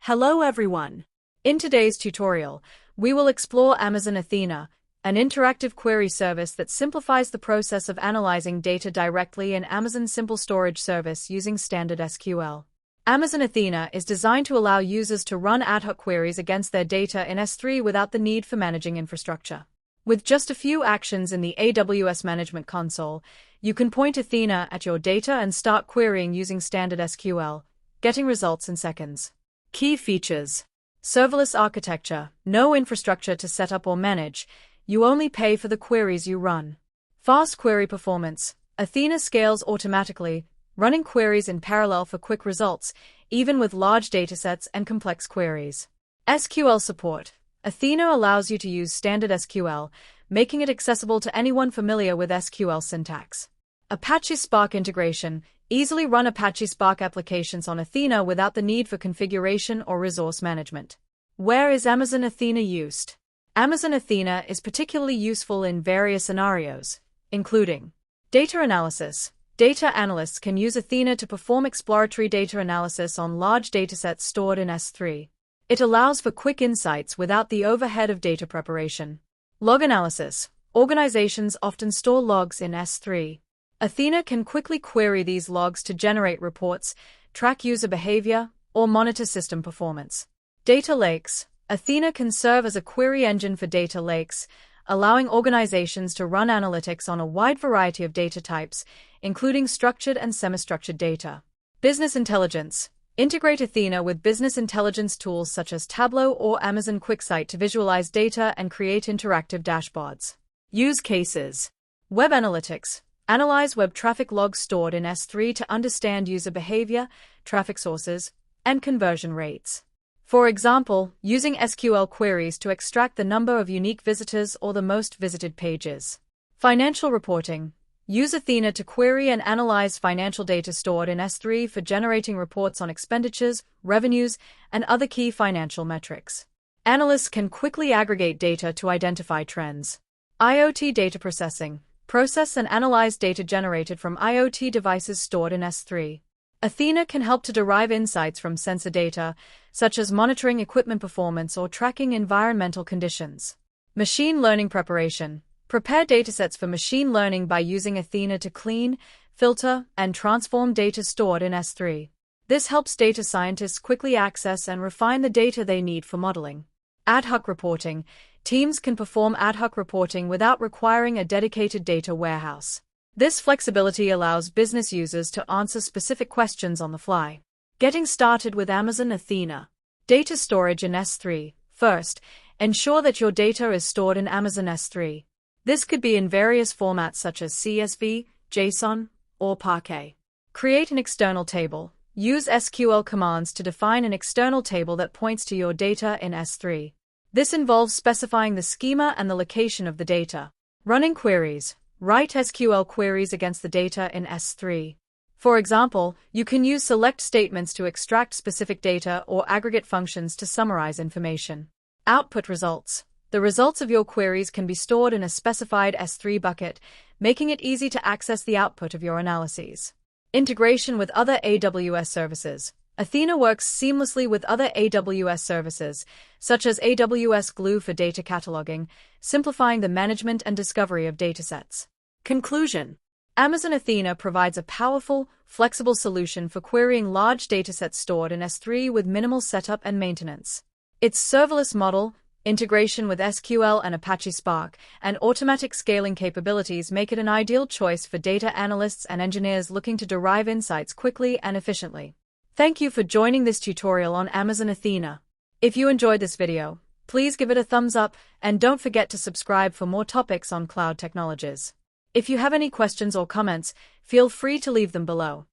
Hello everyone! In today's tutorial, we will explore Amazon Athena, an interactive query service that simplifies the process of analyzing data directly in Amazon's simple storage service using standard SQL. Amazon Athena is designed to allow users to run ad hoc queries against their data in S3 without the need for managing infrastructure. With just a few actions in the AWS Management Console, you can point Athena at your data and start querying using standard SQL, getting results in seconds. Key features: serverless architecture, no infrastructure to set up or manage, you only pay for the queries you run. Fast query performance, Athena scales automatically, running queries in parallel for quick results, even with large datasets and complex queries. SQL support, Athena allows you to use standard SQL, making it accessible to anyone familiar with SQL syntax. Apache Spark integration, easily run Apache Spark applications on Athena without the need for configuration or resource management. Where is Amazon Athena used? Amazon Athena is particularly useful in various scenarios, including data analysis. Data analysts can use Athena to perform exploratory data analysis on large datasets stored in S3. It allows for quick insights without the overhead of data preparation. Log analysis. Organizations often store logs in S3. Athena can quickly query these logs to generate reports, track user behavior, or monitor system performance. Data lakes. Athena can serve as a query engine for data lakes, allowing organizations to run analytics on a wide variety of data types, including structured and semi-structured data. Business intelligence. Integrate Athena with business intelligence tools such as Tableau or Amazon QuickSight to visualize data and create interactive dashboards. Use cases. Web analytics. Analyze web traffic logs stored in S3 to understand user behavior, traffic sources, and conversion rates. For example, using SQL queries to extract the number of unique visitors or the most visited pages. Financial reporting. Use Athena to query and analyze financial data stored in S3 for generating reports on expenditures, revenues, and other key financial metrics. Analysts can quickly aggregate data to identify trends. IoT data processing. Process and analyze data generated from IoT devices stored in S3. Athena can help to derive insights from sensor data, such as monitoring equipment performance or tracking environmental conditions. Machine learning preparation. Prepare datasets for machine learning by using Athena to clean, filter, and transform data stored in S3. This helps data scientists quickly access and refine the data they need for modeling. Ad hoc reporting. Teams can perform ad hoc reporting without requiring a dedicated data warehouse. This flexibility allows business users to answer specific questions on the fly. Getting started with Amazon Athena. Data storage in S3. First, ensure that your data is stored in Amazon S3. This could be in various formats such as CSV, JSON, or Parquet. Create an external table. Use SQL commands to define an external table that points to your data in S3. This involves specifying the schema and the location of the data. Running queries. Write SQL queries against the data in S3. For example, you can use select statements to extract specific data or aggregate functions to summarize information. Output results. The results of your queries can be stored in a specified S3 bucket, making it easy to access the output of your analyses. Integration with other AWS services. Athena works seamlessly with other AWS services, such as AWS Glue for data cataloging, simplifying the management and discovery of datasets. Conclusion. Amazon Athena provides a powerful, flexible solution for querying large datasets stored in S3 with minimal setup and maintenance. Its serverless model, integration with SQL and Apache Spark, and automatic scaling capabilities make it an ideal choice for data analysts and engineers looking to derive insights quickly and efficiently. Thank you for joining this tutorial on Amazon Athena. If you enjoyed this video, please give it a thumbs up and don't forget to subscribe for more topics on cloud technologies. If you have any questions or comments, feel free to leave them below.